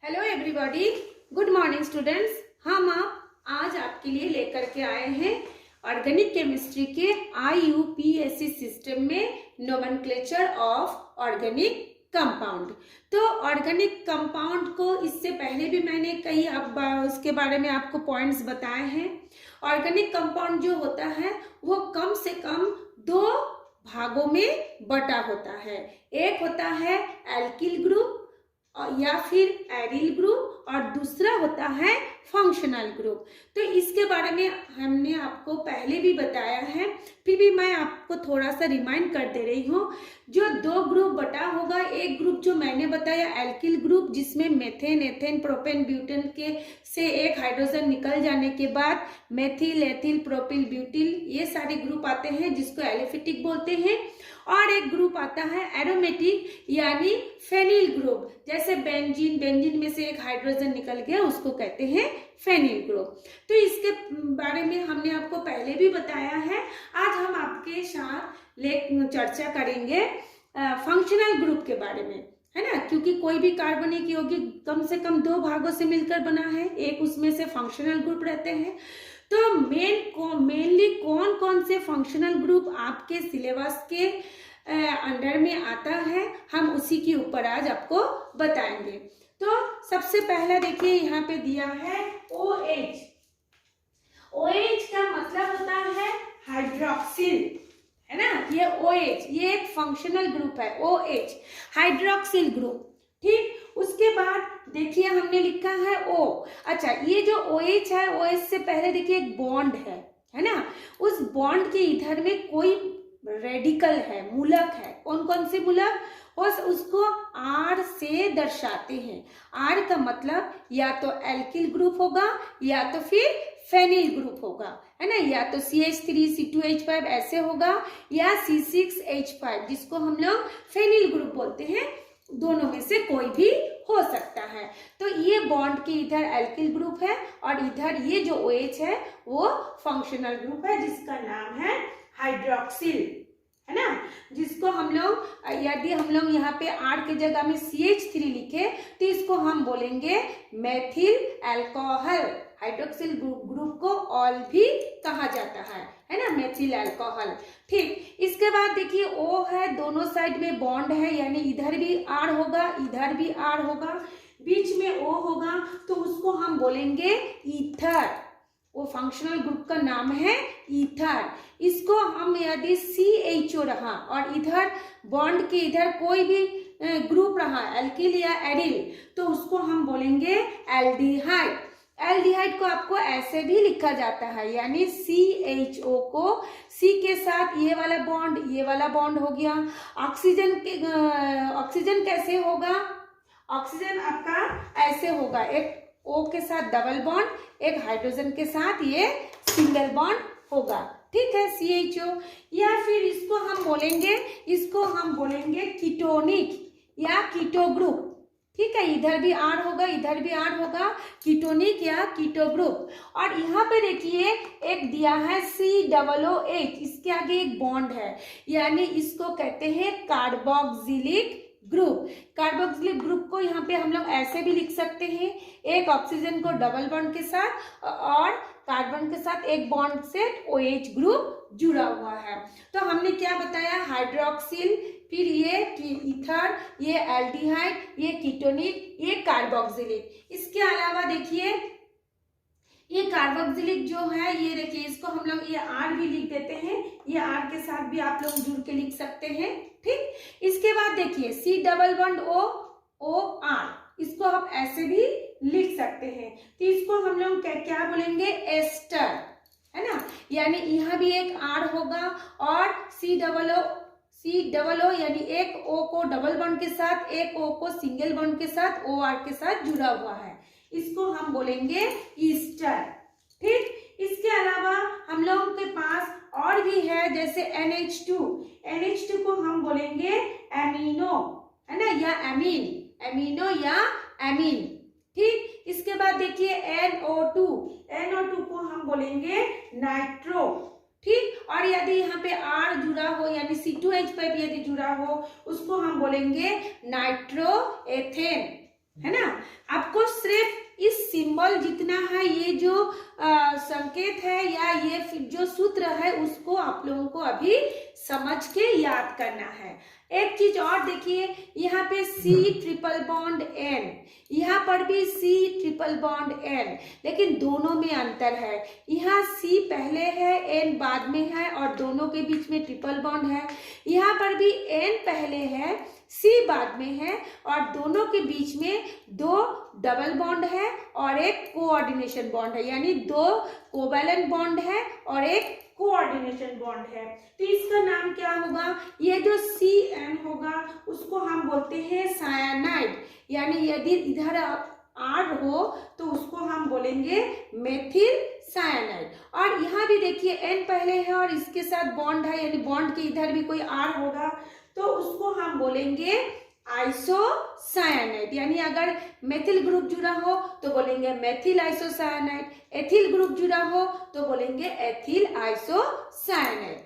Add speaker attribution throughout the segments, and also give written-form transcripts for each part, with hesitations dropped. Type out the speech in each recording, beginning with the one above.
Speaker 1: Hello everybody, good morning students. हम आज आपके लिए लेकर के आए हैं ऑर्गेनिक केमिस्ट्री के IUPAC सिस्टम में नोमेनक्लेचर ऑफ ऑर्गेनिक कंपाउंड। तो ऑर्गेनिक कंपाउंड को इससे पहले भी मैंने कई उसके बारे में आपको पॉइंट्स बताए हैं। ऑर्गेनिक कंपाउंड जो होता है वो कम से कम दो भागों में बटा होता है। एक होता है एल्किल ग्रुप या फिर एरिल ग्रुप और दूसरा होता है फंक्शनल ग्रुप। तो इसके बारे में हमने आपको पहले भी बताया है, फिर भी मैं आपको थोड़ा सा रिमाइंड कर दे रही हूँ। जो दो ग्रुप बटा होगा, एक ग्रुप जो मैंने बताया एल्किल ग्रुप, जिसमें मेथेन, एथेन, प्रोपेन, ब्यूटेन के से एक हाइड्रोजन निकल जाने के बाद मेथिल, एथिल, प्रोपिल, ब्यूटिल ये सारे ग्रुप आते हैं जिसको एलिफेटिक बोलते हैं। और एक ग्रुप आता है एरोमेटिक यानी फेनिल ग्रुप, जैसे बेंजीन, बेंजीन में से एक हाइड्रोजन निकल गया उसको कहते हैं फेनिल ग्रुप। तो इसके बारे में हमने आपको पहले भी बताया है। आज हम आपके साथ चर्चा करेंगे फंक्शनल ग्रुप के बारे में, है ना, क्योंकि कोई भी कार्बनिक यौगिक कम से कम दो भागों से मिलकर बना है, एक उसमें से फंक्शनल ग्रुप रहते हैं। तो मेनली कौन कौन से फंक्शनल ग्रुप आपके सिलेबस के अंडर में आता है, हम उसी के ऊपर आज आपको बताएंगे। तो सबसे पहला देखिए यहाँ पे दिया है OH। OH का मतलब होता है हाइड्रोक्सिल, है ना। ये OH ये एक फंक्शनल ग्रुप है, OH हाइड्रोक्सिल ग्रुप। ठीक, उसके बाद देखिए हमने लिखा है O। अच्छा, ये जो OH है, OH से पहले देखिए एक बॉन्ड है ना। उस बॉन्ड के इधर में कोई रेडिकल है, मूलक है। कौन कौन से मूलक, उसको R से दर्शाते हैं। R का मतलब या तो एल्किल ग्रुप होगा या तो फिर फेनिल ग्रुप होगा, है ना। या तो CH3 C2H5 ऐसे होगा या C6H5 जिसको हम लोग फेनिल ग्रुप बोलते हैं। दोनों में से कोई भी हो सकता है। तो ये बॉन्ड के इधर एल्किल ग्रुप है और इधर ये जो OH है वो फंक्शनल ग्रुप है जिसका नाम है हाइड्रोक्सिल, है ना। जिसको हम लोग, यदि हम लोग यहाँ पे R के जगह में CH3 लिखे तो इसको हम बोलेंगे मेथिल अल्कोहल। हाइड्रोक्सिल ग्रुप को ऑल भी कहा जाता है ना, मेथिल अल्कोहल। ठीक, इसके बाद देखिए O है, दोनों साइड में बॉन्ड है, यानी इधर भी R होगा इधर भी R होगा, बीच में O होगा तो उसको हम बोलेंगे ईथर। वो फंक्शनल ग्रुप का नाम है ईथर। इसको हम यदि CHO रहा और इधर बॉन्ड के इधर कोई भी ग्रुप रहा एल्किल या एरिल तो उसको हम बोलेंगे एल्डिहाइड। एल्डिहाइड को आपको ऐसे भी लिखा जाता है, यानी CHO को C के साथ ये वाला बॉन्ड हो गया। ऑक्सीजन कैसे होगा, ऑक्सीजन आपका ऐसे होगा, एक O के साथ डबल बॉन्ड, एक हाइड्रोजन के साथ ये सिंगल बॉन्ड होगा। ठीक है, CHO। या फिर इसको हम बोलेंगे कीटोनिक या कीटो ग्रुप। ठीक है, इधर भी R होगा इधर भी R होगा, कीटोनिक या कीटो ग्रुप। और यहाँ पे देखिए एक दिया है COOH, इसके आगे एक बॉन्ड है, यानी इसको कहते हैं कार्बोक्सिलिक ग्रुप। कार्बोक्सिलिक ग्रुप को यहाँ पे हम लोग ऐसे भी लिख सकते हैं, एक ऑक्सीजन को डबल बॉन्ड के साथ और कार्बन के साथ एक बॉन्ड से OH ग्रुप जुड़ा हुआ है। तो हमने क्या बताया, हाइड्रोक्सिल, फिर ये ईथर, ये एल्डिहाइड, ये कीटोनिक, ये कार्बोक्सिलिक। इसके अलावा देखिए ये कार्बोक्सिलिक जो है, ये देखिए इसको हम लोग ये R भी लिख देते हैं, ये R के साथ भी आप लोग जुड़ के लिख सकते हैं। ठीक, इसके बाद देखिए C डबल बॉन्ड OR, इसको हम ऐसे भी लिख सकते हैं। तो इसको हम लोग क्या बोलेंगे, एस्टर, है ना। यानी यहाँ भी एक R होगा और C डबल O यानी एक O को डबल बॉन्ड के साथ, एक O को सिंगल बॉन्ड के साथ OR के साथ जुड़ा हुआ है, इसको हम बोलेंगे ईस्टर। ठीक, इसके अलावा हम लोगों के पास और भी है, जैसे NH2 को हम बोलेंगे एमिनो, है ना, या एमिनो या एमीन। ठीक, इसके बाद देखिए NO2 को हम बोलेंगे नाइट्रो। ठीक, और यदि यहाँ पे R जुड़ा हो यानी C2H5 यदि जुड़ा हो उसको हम बोलेंगे नाइट्रो एथेन, है ना। आपको सिंबल जितना है, ये जो संकेत है या ये जो सूत्र है, उसको आप लोगों को अभी समझ के याद करना है। एक चीज और देखिए, यहाँ पे C ट्रिपल बॉन्ड N, यहाँ पर भी C ट्रिपल बॉन्ड N, लेकिन दोनों में अंतर है। यहाँ C पहले है, N बाद में है और दोनों के बीच में ट्रिपल बॉन्ड है। यहाँ पर भी N पहले है, C बाद में है और दोनों के बीच में दो डबल बॉन्ड है और एक कोऑर्डिनेशन बॉन्ड है, यानी दो कोवैलेंट बॉन्ड है और एक कोऑर्डिनेशन बॉन्ड है। तो इसका नाम क्या होगा? ये जो CN होगा उसको हम बोलते हैं सायानाइड, यानी यदि इधर R हो तो उसको हम बोलेंगे मेथिल सायानाइड। और यहाँ भी देखिए N पहले है और इसके साथ बॉन्ड है, यानी बॉन्ड के इधर भी कोई R होगा तो उसको हम बोलेंगे आइसोसायानाइड, यानी अगर मेथिल ग्रुप जुड़ा हो तो बोलेंगे मेथिल आइसोसायानाइड, एथिल ग्रुप जुड़ा हो तो बोलेंगे एथिल आइसोसायानाइड।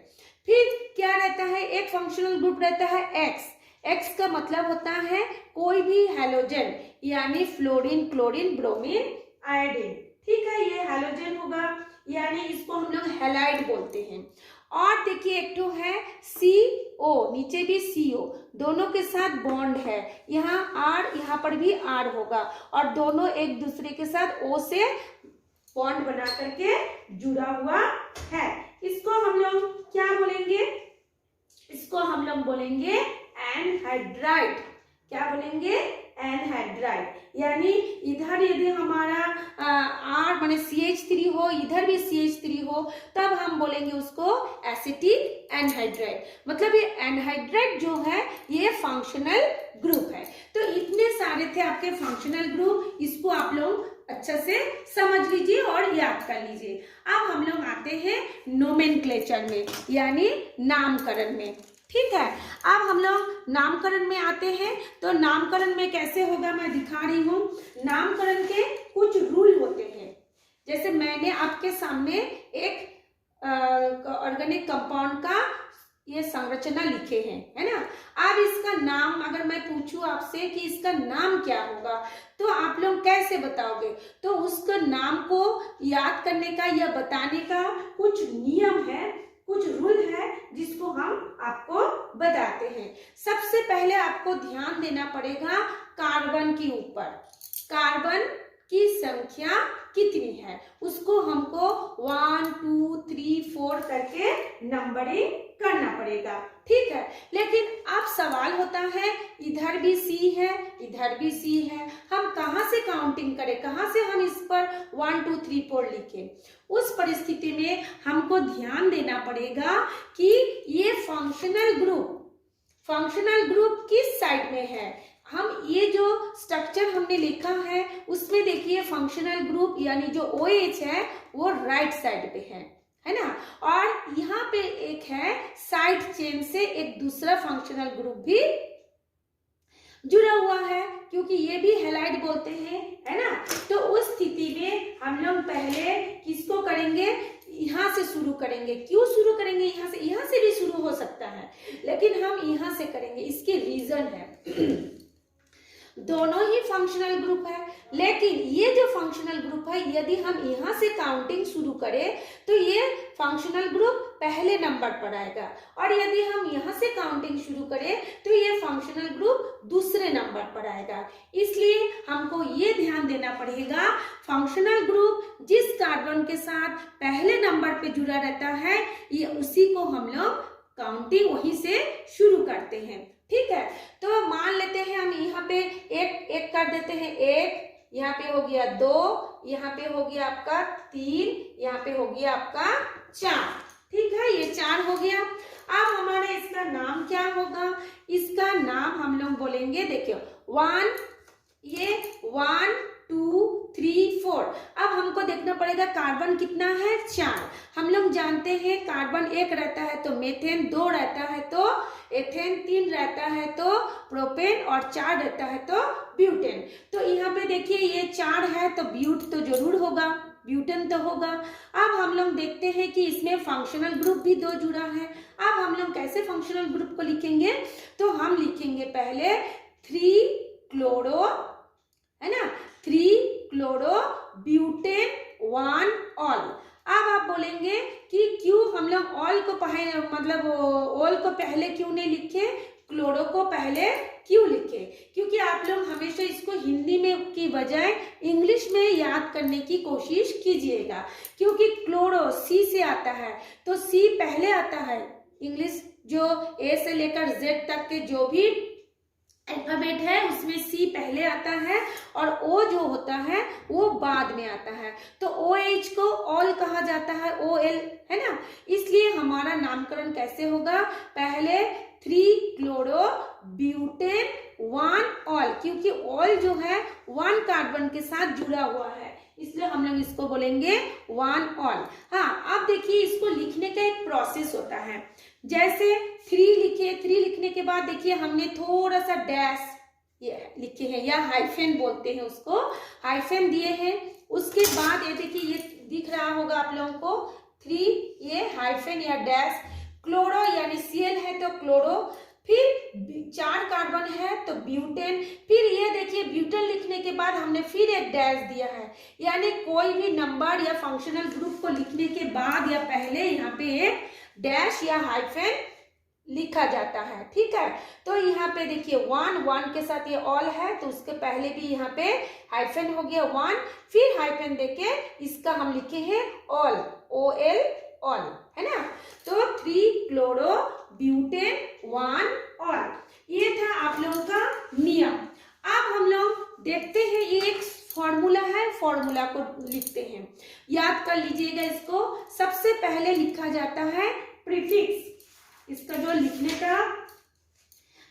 Speaker 1: फिर क्या रहता है? एक फंक्शनल ग्रुप रहता है X। X का मतलब होता है कोई भी हैलोजन, यानी फ्लोरीन, क्लोरीन, ब्रोमीन, आयोडीन। ठीक है, ये हैलोजन होगा, यानी इसको हम लोग हैलाइड बोलते हैं। और देखिए एक तो है CO, नीचे भी CO, दोनों के साथ बॉन्ड है, यहाँ R, यहाँ पर भी R होगा और दोनों एक दूसरे के साथ O से बॉन्ड बना करके जुड़ा हुआ है। इसको हम लोग क्या बोलेंगे? इसको हम लोग बोलेंगे एनहाइड्राइड। क्या बोलेंगे? एनहाइड्राइड, यानी इधर यदि हमारा R माने CH3 हो, इधर भी CH3 हो, तब हम बोलेंगे उसको एसिटिक एनहाइड्राइड। मतलब ये एनहाइड्राइड जो है ये फंक्शनल ग्रुप है। तो इतने सारे थे आपके फंक्शनल ग्रुप, इसको आप लोग अच्छा से समझ लीजिए और याद कर लीजिए। अब हम लोग आते हैं नोमेनक्लेचर में, यानी नामकरण में। ठीक है, अब हम लोग नामकरण में आते हैं। तो नामकरण में कैसे होगा मैं दिखा रही हूँ। नामकरण के कुछ रूल होते हैं। जैसे मैंने आपके सामने एक ऑर्गेनिक कंपाउंड का ये संरचना लिखे हैं, है ना। अब इसका नाम अगर मैं पूछूं आपसे कि इसका नाम क्या होगा, तो आप लोग कैसे बताओगे? तो उसका नाम को याद करने का या बताने का कुछ नियम है, कुछ रूल है, जिसको हम आपको बताते हैं। सबसे पहले आपको ध्यान देना पड़ेगा कार्बन के ऊपर। कार्बन की संख्या कितनी है उसको हमको 1 2 3 4 करके नंबरिंग करना पड़ेगा। ठीक है, लेकिन अब सवाल होता है इधर भी C है, इधर भी C है, हम कहां से काउंटिंग करें, कहां से हम इस पर 1 2 3 4 लिखें? उस परिस्थिति में हमको ध्यान देना पड़ेगा कि ये फंक्शनल ग्रुप किस साइड में है। हम ये जो स्ट्रक्चर हमने लिखा है उसमें देखिए फंक्शनल ग्रुप यानी जो OH है वो राइट साइड पे है ना। और यहाँ पे एक है साइड चेन से एक दूसरा फंक्शनल ग्रुप भी जुड़ा हुआ है, क्योंकि ये भी हैलाइड बोलते हैं, है ना। तो उस स्थिति में हम लोग पहले किसको करेंगे? यहाँ से शुरू करेंगे। क्यों शुरू करेंगे यहाँ से? यहाँ से भी शुरू हो सकता है, लेकिन हम यहाँ से करेंगे। इसके रीजन है दोनों ही फंक्शनल ग्रुप है, लेकिन ये जो फंक्शनल ग्रुप है यदि हम यहाँ से काउंटिंग शुरू करें तो ये फंक्शनल ग्रुप पहले नंबर पर आएगा, और यदि हम यहाँ से काउंटिंग शुरू करें तो ये फंक्शनल ग्रुप दूसरे नंबर पर आएगा। इसलिए हमको ये ध्यान देना पड़ेगा फंक्शनल ग्रुप जिस कार्बन के साथ पहले नंबर पे जुड़ा रहता है ये उसी को हम लोग काउंटिंग वहीं से शुरू करते हैं। ठीक है, तो मान लेते हैं हम यहाँ पे एक कर देते हैं, एक यहाँ पे हो गया 2, यहाँ पे हो गया आपका 3, यहाँ पे हो गया आपका 4। ठीक है, ये 4 हो गया। अब हमारे इसका नाम क्या होगा? इसका नाम हम लोग बोलेंगे, देखियो 1, ये 1 2 3 4। अब हमको देखना पड़ेगा कार्बन कितना है? 4। हम लोग जानते हैं कार्बन 1 रहता है तो मेथेन, 2 रहता है तो एथेन, 3 रहता है तो प्रोपेन और 4 रहता है तो ब्यूटेन। तो यहाँ पे देखिए ये 4 है तो ब्यूट तो जरूर होगा, ब्यूटेन तो होगा। अब हम लोग देखते हैं कि इसमें फंक्शनल ग्रुप भी 2 जुड़ा है। अब हम लोग कैसे फंक्शनल ग्रुप को लिखेंगे? तो हम लिखेंगे पहले 3 क्लोरो, है ना, 3 क्लोरो ब्यूटेन, वन, ऑल। अब आप बोलेंगे कि क्यों हम लोग ऑल को पहले मतलब ऑल को पहले क्यों नहीं लिखे, क्लोरो को पहले क्यों लिखे? क्योंकि आप लोग हमेशा इसको हिंदी में की बजाय इंग्लिश में याद करने की कोशिश कीजिएगा, क्योंकि क्लोरो सी से आता है तो सी पहले आता है। इंग्लिश जो ए से लेकर जेड तक के जो भी अल्फाबेट है उसमें सी पहले आता है और ओ जो होता है वो बाद में आता है। तो ओ एच को ऑल कहा जाता है, ओ एल, है ना। इसलिए हमारा नामकरण कैसे होगा, पहले 3 क्लोरो ब्यूटेन 1 ऑल, क्योंकि ऑल जो है 1 कार्बन के साथ जुड़ा हुआ है, इसलिए हम लोग इसको बोलेंगे 1 ऑल। हाँ, अब देखिए इसको लिखने का एक प्रोसेस होता है। जैसे 3 लिखे, 3 लिखने के बाद देखिए हमने थोड़ा सा डैश ये लिखे हैं या हाइफेन बोलते हैं उसको, हाइफेन दिए हैं। उसके बाद ये देखिए ये दिख रहा होगा आप लोगों को 3 ये हाइफेन या डैश। क्लोरो यानी Cl है तो क्लोरो, फिर 4 कार्बन है तो ब्यूटेन, फिर ये देखिए ब्यूटेन लिखने के बाद हमने फिर एक डैश दिया है, यानी कोई भी नंबर या फंक्शनल ग्रुप को लिखने के बाद या पहले यहाँ पे एक डैश या हाइफेन लिखा जाता है, ठीक है। तो यहाँ पे देखिए 1 के साथ ये ऑल है तो उसके पहले भी यहाँ पे हाइफेन हो गया 1, फिर हाइफेन देके इसका हम लिखे हैं ऑल, OL ऑल, है ना। तो 3 क्लोरो ब्यूटेन 1 ऑल, ये था आप लोगों का नियम। अब हम लोग देखते हैं ये एक फॉर्मूला है, फॉर्मूला को लिखते हैं, याद कर लीजिएगा इसको। सबसे पहले लिखा जाता है प्रीफिक्स, इसका जो लिखने का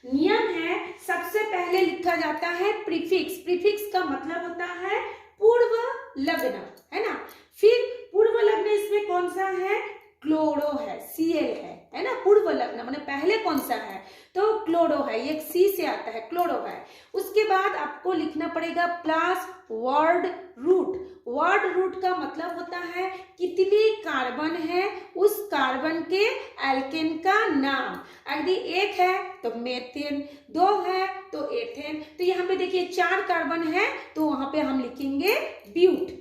Speaker 1: नियम है सबसे पहले लिखा जाता है प्रीफिक्स। प्रीफिक्स का मतलब होता है पूर्व लग्न, है ना। फिर पूर्व लग्न इसमें कौन सा है, क्लोरो है, Cl है ना। पूर्व लग्न माने पहले कौन सा है, तो क्लोरो है, ये C से आता है, क्लोरो है। उसके बाद आपको लिखना पड़ेगा plus word root. Word root का मतलब होता है कितने कार्बन है उस कार्बन के एल्केन का नाम। यदि 1 है तो मेथेन, 2 है तो एथेन। तो यहाँ पे देखिए 4 कार्बन है तो वहां पे हम लिखेंगे ब्यूट।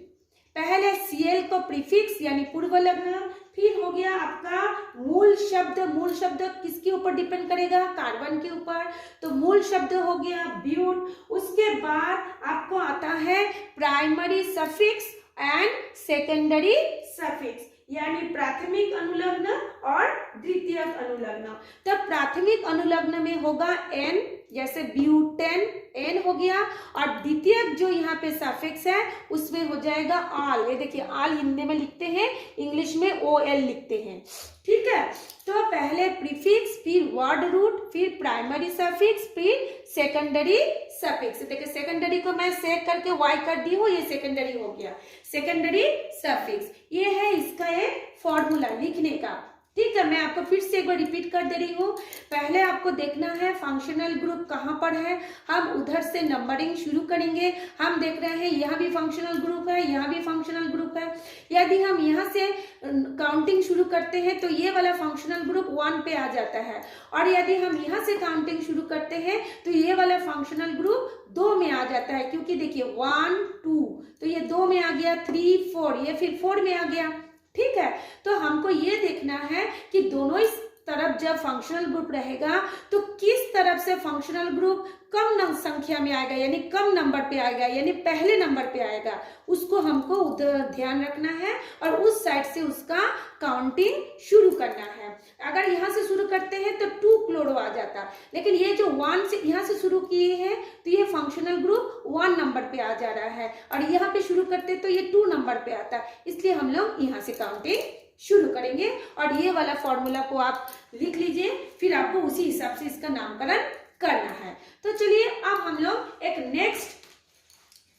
Speaker 1: पहले Cl को प्रीफिक्स यानी पूर्व लग्न, फिर हो गया आपका मूल शब्द। मूल शब्द किसके ऊपर डिपेंड करेगा, कार्बन के ऊपर, तो मूल शब्द हो गया ब्यूट। उसके बाद आपको आता है primary suffix and secondary suffix, यानी प्राथमिक अनुलग्न और द्वितीयक अनुलग्न। तो प्राथमिक अनुलग्न में होगा N, जैसे ब्यूटेन N हो गया, और द्वितीयक जो यहाँ पे सफिक्स है उसमें हो जाएगा आल। ये देखिए आल हिंदी में लिखते हैं, इंग्लिश में OL लिखते हैं, ठीक है। तो पहले प्रीफिक्स, फिर वर्ड रूट, फिर प्राइमरी सफिक्स, फिर सेकेंडरी सफिक्स। देखिए सेकेंडरी को मैं सेक करके Y कर दी हूँ, ये सेकेंडरी हो गया, सेकेंडरी सफिक्स। ये है इसका एक फॉर्मूला लिखने का, ठीक है। मैं आपको फिर से एक बार रिपीट कर दे रही हूँ। पहले आपको देखना है फंक्शनल ग्रुप कहाँ पर है, हम उधर से नंबरिंग शुरू करेंगे। हम देख रहे हैं यहाँ भी फंक्शनल ग्रुप है, यहाँ भी फंक्शनल ग्रुप है। यदि हम यहाँ से काउंटिंग शुरू करते हैं तो ये वाला फंक्शनल ग्रुप 1 पे आ जाता है, और यदि हम यहाँ से काउंटिंग शुरू करते हैं तो ये वाला फंक्शनल ग्रुप 2 में आ जाता है, क्योंकि देखिए 1 2 तो ये 2 में आ गया, 3 4 ये फिर 4 में आ गया, ठीक है। तो हमको ये देखना है कि दोनों इस तरफ जब फंक्शनल ग्रुप रहेगा तो किस तरफ से फंक्शनल ग्रुप कम संख्या में आएगा, यानी कम नंबर पे आएगा, यानी पहले नंबर पे आएगा, उसको हमको उधर ध्यान रखना है और उस साइड से उसका काउंटिंग शुरू करना है। अगर यहाँ से शुरू करते हैं तो 2 क्लोरो आ जाता, लेकिन ये जो 1 से यहाँ से शुरू किए हैं तो ये फंक्शनल ग्रुप 1 नंबर पे आ जा रहा है, और यहाँ पे शुरू करते तो ये 2 नंबर पे आता, इसलिए हम लोग यहाँ से काउंटिंग शुरू करेंगे। और ये वाला फॉर्मूला को आप लिख लीजिए, फिर आपको उसी हिसाब से इसका नामकरण करना है। तो चलिए अब हम लोग एक नेक्स्ट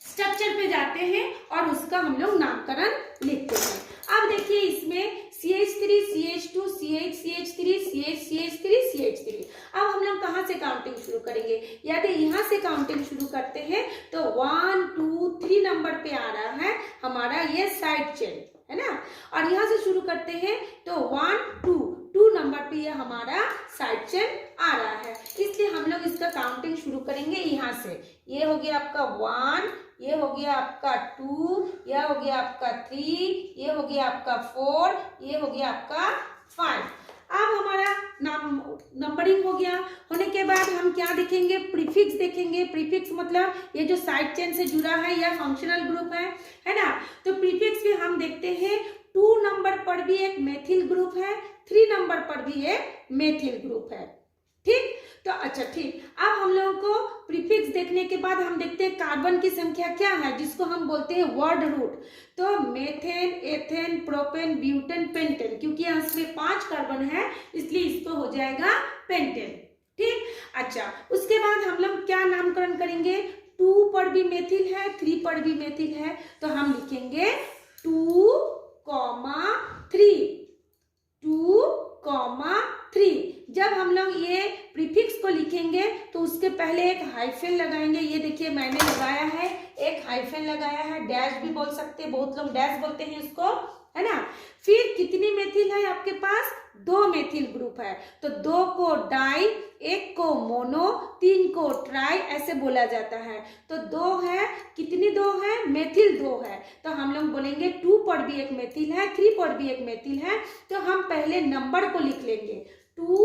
Speaker 1: स्ट्रक्चर पे जाते हैं और उसका हम लोग नामकरण लिखते हैं। अब देखिए इसमें CH3 CH2 CH CH3 CH CH3 CH3। अब हम लोग कहाँ से काउंटिंग शुरू करेंगे, यदि यहाँ से काउंटिंग शुरू करते हैं तो 1 2 3 नंबर पे आ रहा है हमारा ये साइड चेन, है ना। और यहाँ से शुरू करते हैं तो 1 2 नंबर पे ये हमारा साइड चेन आ रहा है, इसलिए हम लोग इसका काउंटिंग शुरू करेंगे यहाँ से। ये हो गया आपका 1, ये हो गया आपका 2, यह हो गया आपका 3, ये हो गया आपका 4, ये हो गया आपका 5। अब हमारा नंबरिंग हो गया। होने के बाद हम क्या देखेंगे, प्रीफिक्स देखेंगे। प्रीफिक्स मतलब ये जो साइड चेन से जुड़ा है यह फंक्शनल ग्रुप है ना। तो प्रीफिक्स भी हम देखते हैं 2 नंबर पर भी एक मेथिल ग्रुप है, 3 नंबर पर भी एक मेथिल ग्रुप है। ठीक, तो अच्छा ठीक, अब हम लोगों को प्रीफिक्स देखने के बाद हम देखते हैं कार्बन की संख्या क्या है, जिसको हम बोलते हैं वर्ड रूट। तो methane, ethane, propane, butane, pentane, क्योंकि इसमें 5 कार्बन है इसलिए इसको हो जाएगा पेंटेन। ठीक, अच्छा उसके बाद हम लोग क्या नामकरण करेंगे, 2 पर भी मेथिल है, 3 पर भी मेथिल है, तो हम लिखेंगे 2, 3, 2, 3। जब हम लोग ये प्रीफिक्स को लिखेंगे तो उसके पहले एक हाइफन लगाएंगे। ये देखिए मैंने लगाया है, एक हाइफन लगाया है, डैश भी बोल सकते हैं, बहुत लोग डैश बोलते हैं इसको, है ना। फिर कितनी मेथिल है आपके पास, 2 मेथिल ग्रुप है, तो 2 को डाई, 1 को मोनो, 3 को ट्राई ऐसे बोला जाता है। तो 2 है, कितनी 2 है, मेथिल 2 है, तो हम लोग बोलेंगे 2 पर भी एक मेथिल है, 3 पर भी एक मेथिल है। तो हम पहले नंबर को लिख लेंगे 2,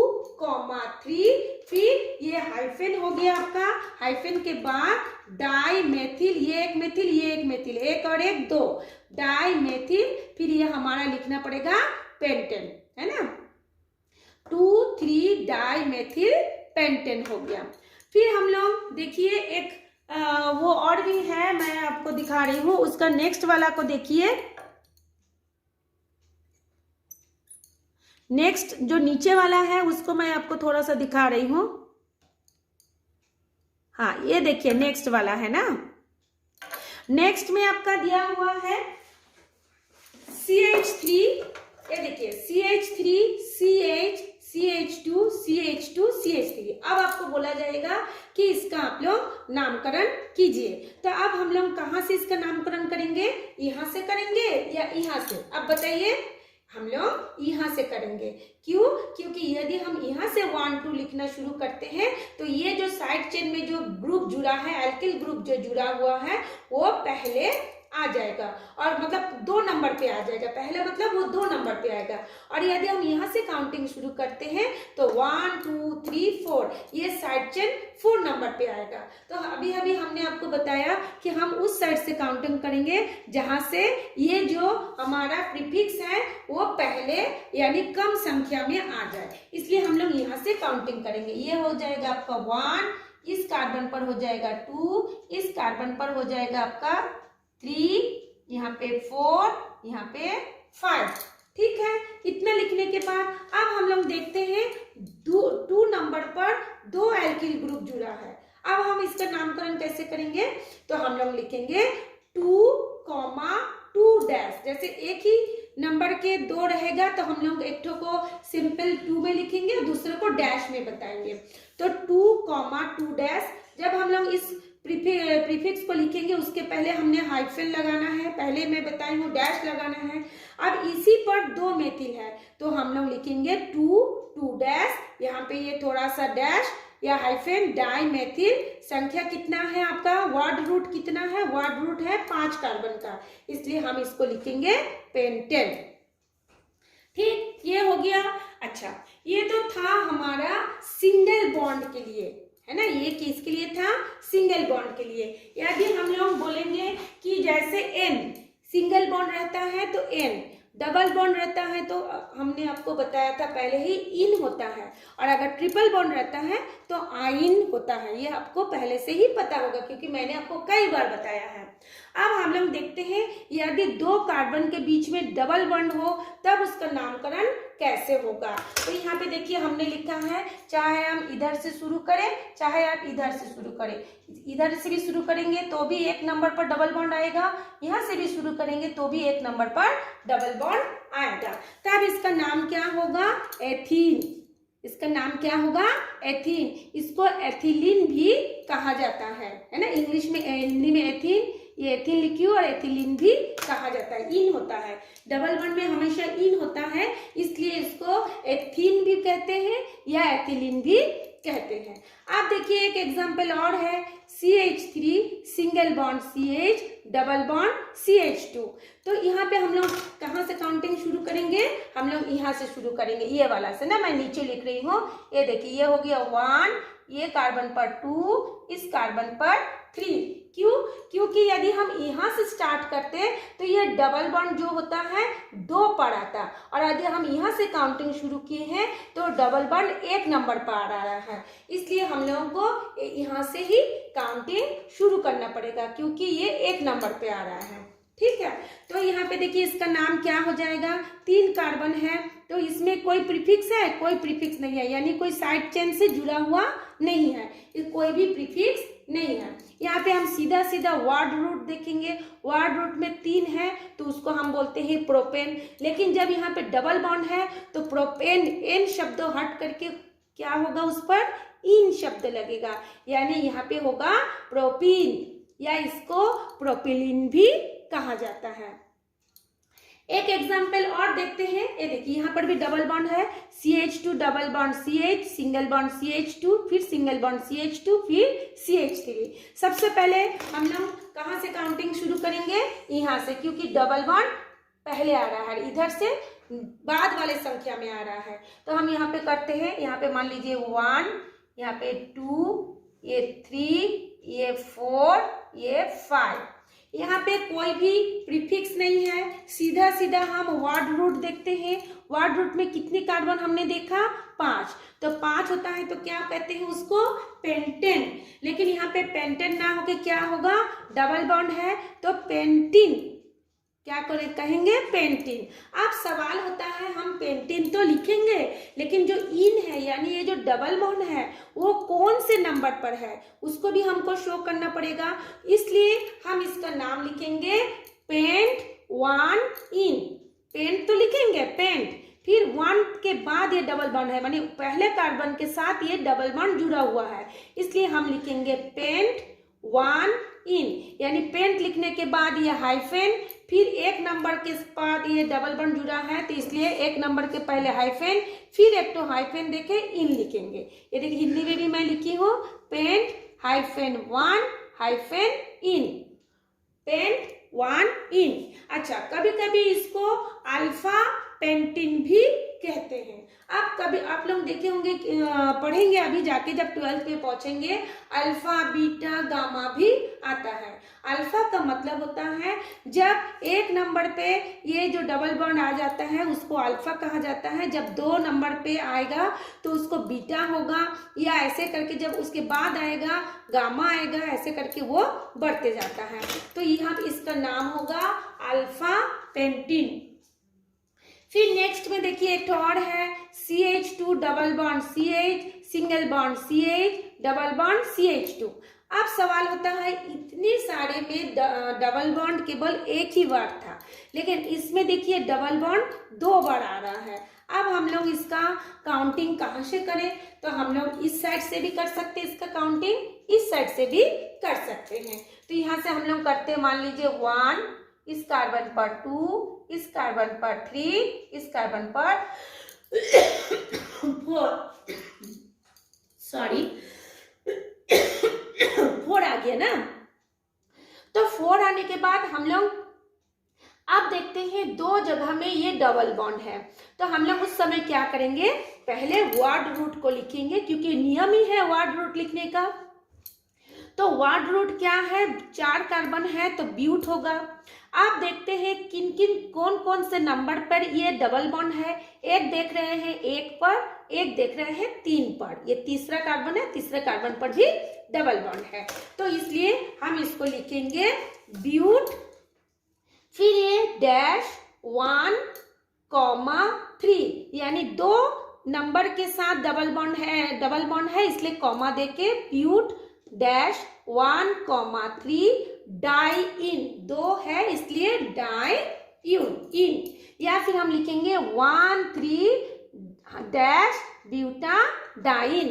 Speaker 1: 3, फिर ये हाइफन हो गया आपका, हाइफन के बाद डाई मेथिल, ये एक मेथिल, ये एक मेथिल, एक और एक 2 डाई मेथिल, फिर ये हमारा लिखना पड़ेगा पेंटेन, है ना। 2, 3 डाई मेथिल पेंटेन हो गया। फिर हम लोग देखिए एक वो और भी है, मैं आपको दिखा रही हूँ, उसका नेक्स्ट वाला को देखिए। नेक्स्ट जो नीचे वाला है उसको मैं आपको थोड़ा सा दिखा रही हूं। हाँ ये देखिए नेक्स्ट वाला है ना। नेक्स्ट में आपका दिया हुआ है CH3, ये देखिए CH3, CH, CH2, CH2, CH3। अब आपको बोला जाएगा कि इसका आप लोग नामकरण कीजिए। तो अब हम लोग कहाँ से इसका नामकरण करेंगे, यहाँ से करेंगे या यहाँ से, अब बताइए। हम लोग यहाँ से करेंगे, क्यों, क्योंकि यदि हम यहाँ से 1, 2 लिखना शुरू करते हैं तो ये जो साइड चेन में जो ग्रुप जुड़ा है, एल्किल ग्रुप जो जुड़ा हुआ है वो पहले आ जाएगा, और मतलब 2 नंबर पे आ जाएगा, पहले मतलब वो 2 नंबर पे आएगा। और यदि हम यहाँ से काउंटिंग शुरू करते हैं तो 1, 2, 3, 4, ये साइड चेन 4 नंबर पे आएगा। तो अभी अभी हमने आपको बताया कि हम उस साइड से काउंटिंग करेंगे जहां से ये जो हमारा प्रीफिक्स है वो पहले यानी कम संख्या में आ जाए, इसलिए हम लोग यहाँ से काउंटिंग करेंगे। ये हो जाएगा आपका 1, इस कार्बन पर हो जाएगा 2, इस कार्बन पर हो जाएगा आपका 3, यहाँ पे 4, यहाँ पे 5। ठीक है, इतना लिखने के बाद अब हम लोग देखते हैं 2 नंबर पर 2 एल्किल ग्रुप जुड़ा है। अब हम इसका नामकरण कैसे करेंगे, तो हम लोग लिखेंगे 2, 2 डैश, जैसे एक ही नंबर के 2 रहेगा तो हम लोग एक को सिंपल 2 में लिखेंगे और दूसरे को डैश में बताएंगे। तो 2, 2 डैश, जब हम लोग इस प्रीफिक्स को लिखेंगे उसके पहले हमने हाइफन लगाना है, पहले मैं बताई हूँ डैश लगाना है। अब इसी पर 2 मेथिल है तो हम लोग लिखेंगे 2, 2 डैश, यहाँ पे ये थोड़ा सा डैश या हाइफन, डाई मेथिल। संख्या कितना है आपका, वर्ड रूट कितना है, वर्ड रूट है 5 कार्बन का, इसलिए हम इसको लिखेंगे पेंटेन। ठीक, ये हो गया। अच्छा, ये तो था हमारा सिंगल बॉन्ड के लिए, है ना, ये किसके लिए था, सिंगल बॉन्ड के लिए। यदि हम लोग बोलेंगे कि जैसे N सिंगल बॉन्ड रहता है तो N, डबल बॉन्ड रहता है तो हमने आपको बताया था पहले ही इन होता है, और अगर ट्रिपल बॉन्ड रहता है तो आइन होता है। ये आपको पहले से ही पता होगा क्योंकि मैंने आपको कई बार बताया है। अब हम लोग देखते हैं यदि 2 कार्बन के बीच में डबल बॉन्ड हो तब उसका नामकरण कैसे होगा। तो यहाँ पे देखिए हमने लिखा है, चाहे हम इधर से शुरू करें चाहे आप इधर से शुरू करें, इधर से भी शुरू करेंगे तो भी 1 नंबर पर डबल बॉन्ड आएगा, यहाँ से भी शुरू करेंगे तो भी 1 नंबर पर डबल बॉन्ड आएगा। तब इसका नाम क्या होगा, एथीन। इसका नाम क्या होगा, एथीन। इसको एथिलीन भी कहा जाता है ना, इंग्लिश में, हिंदी में एथीन, ये एथिल लिक्विड और एथिलीन भी कहा जाता है, इन होता है। डबल बॉन्ड में हमेशा इन होता है, इसलिए इसको एथीन भी कहते हैं या एथिलीन भी कहते हैं। आप देखिए एक एग्जाम्पल और है, CH3 single bond CH double bond CH2। तो यहाँ पे हम लोग कहाँ से काउंटिंग शुरू करेंगे, हम लोग यहाँ से शुरू करेंगे, ये वाला से ना, मैं नीचे लिख रही हूँ, ये देखिए ये हो गया 1, ये कार्बन पर 2, इस कार्बन पर 3। क्यों? क्योंकि यदि हम यहाँ से स्टार्ट करते तो ये डबल बॉन्ड जो होता है 2 पर आता, और यदि हम यहाँ से काउंटिंग शुरू किए हैं तो डबल बॉन्ड 1 नंबर पर आ रहा है, इसलिए हम लोगों को यहाँ से ही काउंटिंग शुरू करना पड़ेगा क्योंकि ये 1 नंबर पे आ रहा है। ठीक है, तो यहाँ पे देखिए इसका नाम क्या हो जाएगा, 3 कार्बन है तो इसमें कोई प्रीफिक्स है, कोई प्रीफिक्स नहीं है, यानी कोई साइड चेन से जुड़ा हुआ नहीं है, कोई भी प्रीफिक्स नहीं है। यहाँ पे हम सीधा सीधा वर्ड रूट देखेंगे, वर्ड रूट में 3 है तो उसको हम बोलते हैं प्रोपेन, लेकिन जब यहाँ पे डबल बॉन्ड है तो प्रोपेन एन शब्द हट करके क्या होगा, उस पर इन शब्द लगेगा, यानी यहाँ पे होगा प्रोपीन या इसको प्रोपिलीन भी कहा जाता है। एक एग्जाम्पल और देखते हैं, ये देखिए यहाँ पर भी डबल बॉन्ड है, CH2 double bond CH single bond CH2 फिर सिंगल बॉन्ड CH2 फिर CH3। सबसे पहले हम लोग कहाँ से काउंटिंग शुरू करेंगे, यहाँ से, क्योंकि डबल बॉन्ड पहले आ रहा है, इधर से बाद वाले संख्या में आ रहा है। तो हम यहाँ पे करते हैं, यहाँ पे मान लीजिए 1, यहाँ पे 2, ये 3, ये 4, ये 5। यहाँ पे कोई भी प्रीफिक्स नहीं है, सीधा सीधा हम वर्ड रूट देखते हैं। वर्ड रूट में कितने कार्बन हमने देखा, 5, तो 5 होता है तो क्या कहते हैं उसको, पेंटेन। लेकिन यहाँ पे पेंटेन ना होके क्या होगा, डबल बॉन्ड है तो पेंटीन, क्या कहेंगे, पेंटीन। अब सवाल होता है हम पेंटीन तो लिखेंगे लेकिन जो इन है यानी ये जो डबल बॉन्ड है वो कौन से नंबर पर है उसको भी हमको शो करना पड़ेगा, इसलिए हम इसका नाम लिखेंगे पेंट 1 इन। पेंट तो लिखेंगे पेंट, फिर 1 के बाद ये डबल बॉन्ड है, माने पहले कार्बन के साथ ये डबल बॉन्ड जुड़ा हुआ है, इसलिए हम लिखेंगे पेंट 1 इन, यानी पेंट लिखने के बाद ये हाइफेन, फिर 1 नंबर के बाद ये डबल बॉन्ड जुड़ा है तो इसलिए 1 नंबर के पहले हाइफेन, फिर एक तो हाइफेन देके इन लिखेंगे। ये देखिए हिंदी में भी मैं लिखी हूँ, पेंट हाइफेन 1 हाइफेन इन, पेंट 1 इन। अच्छा, कभी कभी इसको अल्फा पेंटिन भी कहते हैं। अब कभी आप लोग देखे होंगे, पढ़ेंगे अभी जाके जब 12th में पहुंचेंगे, अल्फा बीटा गामा भी आता है। अल्फा का मतलब होता है जब 1 नंबर पे ये जो डबल बॉन्ड आ जाता है उसको अल्फा कहा जाता है, जब 2 नंबर पे आएगा तो उसको बीटा होगा, या ऐसे करके जब उसके बाद आएगा गामा आएगा, ऐसे करके वो बढ़ते जाता है। तो यहाँ इसका नाम होगा अल्फा पेंटिन। फिर नेक्स्ट में देखिए एक और है, CH2 double bond CH single bond CH double bond CH2। अब सवाल होता है इतने सारे में डबल बॉन्ड केवल एक ही बार था, लेकिन इसमें देखिए डबल बॉन्ड 2 बार आ रहा है। अब हम लोग इसका काउंटिंग कहाँ से करें, तो हम लोग इस साइड से भी कर सकते हैं इसका काउंटिंग, इस साइड से भी कर सकते हैं। तो यहाँ से हम लोग करते हैं, मान लीजिए 1, इस कार्बन पर 2, इस कार्बन पर 3, इस कार्बन पर 4 आ गया ना। तो 4 आने के बाद हम लोग अब देखते हैं 2 जगह में ये डबल बॉन्ड है, तो हम लोग उस समय क्या करेंगे, पहले वर्ड रूट को लिखेंगे क्योंकि नियम ही है वर्ड रूट लिखने का। तो वर्ड रूट क्या है, 4 कार्बन है तो ब्यूट होगा। आप देखते हैं किन किन कौन कौन से नंबर पर ये डबल बॉन्ड है, एक देख रहे हैं 1 पर, एक देख रहे हैं 3 पर, ये तीसरा कार्बन है, तीसरे कार्बन पर भी डबल बॉन्ड है, तो इसलिए हम इसको लिखेंगे ब्यूट, फिर ये डैश 1, 3, यानी 2 नंबर के साथ डबल बॉन्ड है इसलिए कॉमा देके ब्यूट डैश 1, 3 डाई इन, 2 है इसलिए डाई इन, या फिर हम लिखेंगे 1, 3 डैश ब्यूटा डाइन,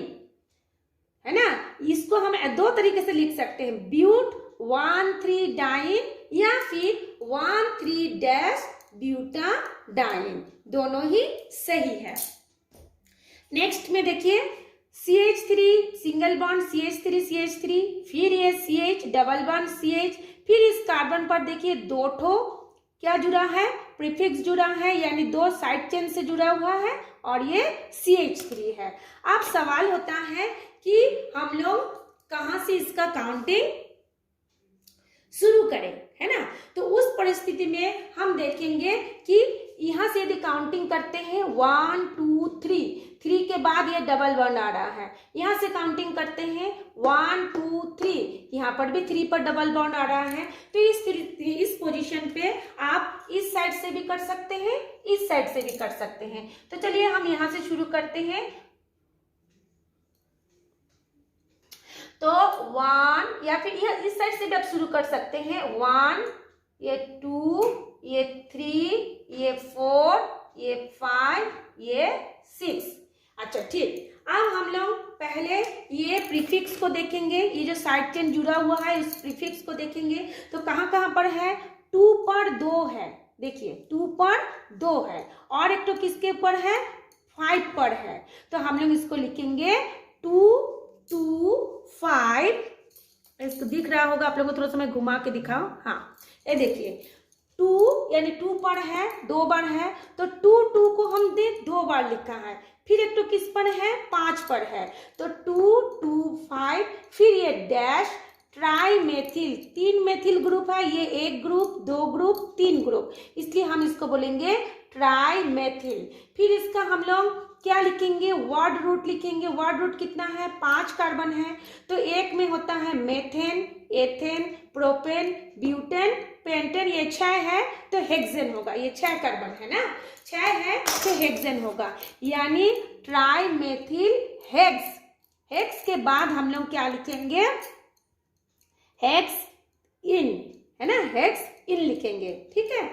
Speaker 1: है ना। इसको हम 2 तरीके से लिख सकते हैं, ब्यूट 1,3 डाइन या फिर 1,3 डैश ब्यूटाडाइन, दोनों ही सही है। नेक्स्ट में देखिए CH3 सिंगल बॉन्ड CH3, फिर ये CH डबल बॉन्ड CH, फिर इस कार्बन पर देखिए दो ठो क्या जुड़ा है, प्रीफिक्स जुड़ा है, यानी दो साइड चेन से जुड़ा हुआ है और ये CH3 है। अब सवाल होता है कि हम लोग कहाँ से इसका काउंटिंग शुरू करें, है ना। तो उस परिस्थिति में हम देखेंगे कि यहाँ से यदि काउंटिंग करते हैं 1 2 3 के बाद ये डबल बॉन्ड आ रहा है, यहाँ से काउंटिंग करते हैं 1 2 3, यहाँ पर भी 3 पर डबल बॉन्ड आ रहा है। तो इस पोजीशन पे आप इस साइड से भी कर सकते हैं, इस साइड से भी कर सकते हैं। तो चलिए हम यहाँ से शुरू करते हैं। तो 1 या फिर यह इस साइड से भी आप शुरू कर सकते हैं। 1, ये 2, ये 3, ये 4, ये 5, ये 6। अच्छा ठीक, अब हम लोग पहले ये प्रीफिक्स को देखेंगे। ये जो साइड चेन जुड़ा हुआ है इस प्रीफिक्स को देखेंगे तो कहाँ कहाँ पर है, 2 पर 2 है, देखिए 2 पर 2 है, और एक तो किसके ऊपर है, 5 पर है। तो हम लोग इसको लिखेंगे 2 2 5। इसको दिख रहा होगा आप लोगों को, थोड़ा सा मैं घुमा के दिखाओ। हाँ ये देखिए 2 यानी 2 पर है, 2 बार है, तो 2 को हमने 2 बार लिखा है। फिर एक तो किस पर है, 5 पर है, तो 2 2 5, फिर ये dash try methyl, 3 methyl group है, ये 1 ग्रुप 2 ग्रुप 3 ग्रुप, इसलिए हम इसको बोलेंगे ट्राई मेथिल। फिर इसका हम लोग क्या लिखेंगे, वर्ड रूट लिखेंगे। वर्ड रूट कितना है, 5 कार्बन है, तो एक में होता है methane, ethane, propane, butane, pentane, ये 6 है तो हेक्सेन होगा। ये 6 कार्बन है ना, 6 है तो हेक्सेन होगा, यानी ट्राई मेथिल हेक्स। हेक्स के बाद हम लोग क्या लिखेंगे, हेक्स इन, है ना, हेक्स इन लिखेंगे, ठीक है।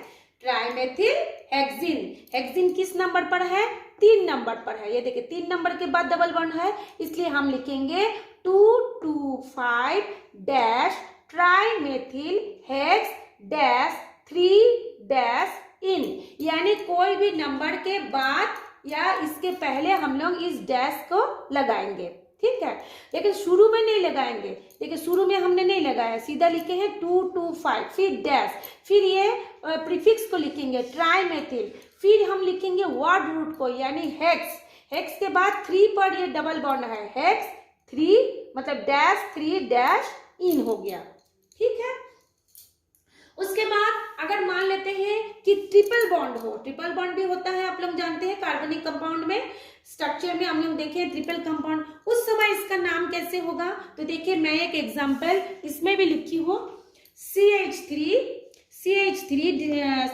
Speaker 1: ट्राइमेथिल हेक्सिन, हेक्सिन किस नंबर पर है, 3 नंबर पर है। ये देखिए 3 नंबर के बाद डबल बॉन्ड है, इसलिए हम लिखेंगे 2 2 5 dash trimethyl hex dash 3 dash ene, यानी कोई भी नंबर के बाद या इसके पहले हम लोग इस डैश को लगाएंगे, ठीक है। लेकिन शुरू में नहीं लगाएंगे, देखिए शुरू में हमने नहीं लगाया, सीधा लिखे हैं 2 2 5, फिर डैश, फिर ये प्रीफिक्स को लिखेंगे ट्राइमेथिल, फिर हम लिखेंगे वर्ड रूट को यानी हेक्स। हेक्स के बाद 3 पर ये डबल बॉन्ड है, हेक्स 3 मतलब डैश 3 डैश इन हो गया, ठीक है। उसके बाद अगर मान लेते हैं कि ट्रिपल बॉन्ड हो, ट्रिपल बॉन्ड भी होता है, आप लोग जानते हैं कार्बनिक कंपाउंड में, स्ट्रक्चर में हम लोग देखें ट्रिपल कंपाउंड, उस समय इसका नाम कैसे होगा। तो देखिए मैं एक एग्जांपल इसमें भी लिखी हूँ, CH3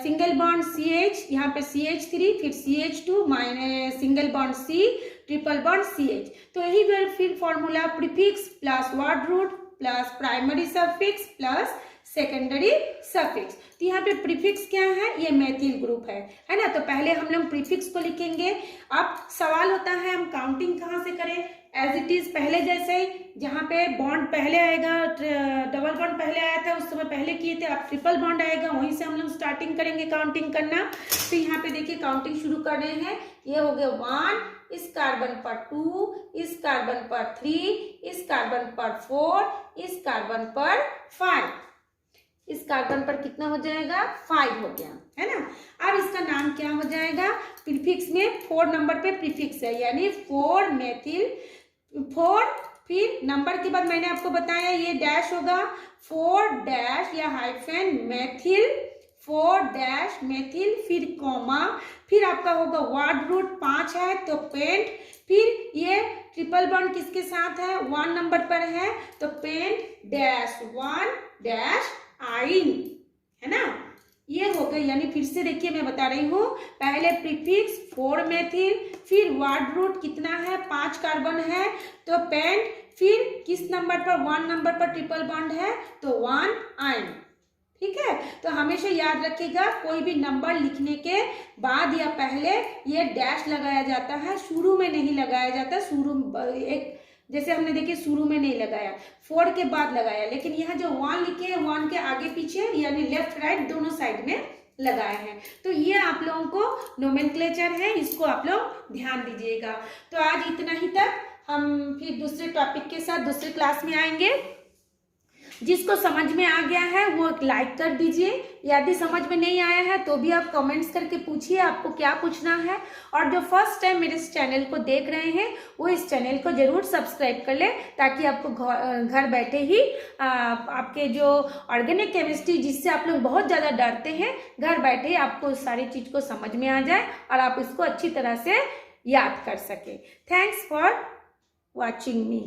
Speaker 1: सिंगल बॉन्ड CH, यहाँ पे CH3, फिर CH2 minus single bond C, triple bond CH। तो यही फिर formula prefix plus word root plus primary suffix plus secondary suffix. तो यहाँ पे प्रीफिक्स क्या है, ये मेथिल ग्रुप है ना। तो पहले हम लोग प्रीफिक्स को लिखेंगे। अब सवाल होता है हम काउंटिंग कहाँ से करें, एज इट इज पहले जैसे ही, जहाँ पे बॉन्ड पहले आएगा, डबल बॉन्ड पहले आया था उस समय पहले किए थे, अब ट्रिपल बॉन्ड आएगा, वहीं से हम लोग स्टार्टिंग करेंगे काउंटिंग करना। तो यहाँ पे देखिए काउंटिंग शुरू कर रहे हैं, ये हो गया 1, इस कार्बन पर 2, इस कार्बन पर 3, इस कार्बन पर 4, इस कार्बन पर 5, इस कार्बन पर कितना हो जाएगा, 5 हो गया, है ना। अब इसका नाम क्या हो जाएगा, प्रीफिक्स में 4 नंबर पे प्रीफिक्स है, यानी 4 मेथिल, 4 फिर नंबर के बाद मैंने आपको बताया ये डैश होगा, 4 डैश या हाइफेन मेथिल, 4 डैश मेथिल, फिर कॉमा, फिर आपका होगा वर्ड रूट 5 है तो पेंट, फिर ये ट्रिपल बॉन्ड किसके साथ है, 1 नंबर पर है तो पेंट डैश 1 डैश आइन, है ना। ये हो गई, यानी फिर से देखिए मैं बता रही हूँ, पहले प्रीफिक्स 4 मेथिल, फिर वर्ड रूट कितना है, 5 कार्बन है तो पेंट, फिर किस नंबर पर, 1 नंबर पर ट्रिपल बॉन्ड है तो 1 आइन, ठीक है। तो हमेशा याद रखिएगा कोई भी नंबर लिखने के बाद या पहले ये डैश लगाया जाता है, शुरू में नहीं लगाया जाता। शुरू एक जैसे हमने देखिए शुरू में नहीं लगाया, 4 के बाद लगाया, लेकिन यहाँ जो 1 लिखे हैं 1 के आगे पीछे यानी लेफ्ट राइट दोनों साइड में लगाए हैं। तो ये आप लोगों को नोमेनक्लेचर है, इसको आप लोग ध्यान दीजिएगा। तो आज इतना ही तक, हम फिर दूसरे टॉपिक के साथ दूसरे क्लास में आएंगे। जिसको समझ में आ गया है वो लाइक कर दीजिए, यदि समझ में नहीं आया है तो भी आप कमेंट्स करके पूछिए आपको क्या पूछना है। और जो फर्स्ट टाइम मेरे इस चैनल को देख रहे हैं वो इस चैनल को जरूर सब्सक्राइब कर ले, ताकि आपको घर बैठे ही आपके जो ऑर्गेनिक केमिस्ट्री जिससे आप लोग बहुत ज़्यादा डरते हैं, घर बैठे ही आपको सारी चीज़ को समझ में आ जाए और आप इसको अच्छी तरह से याद कर सके। Thanks for watching me.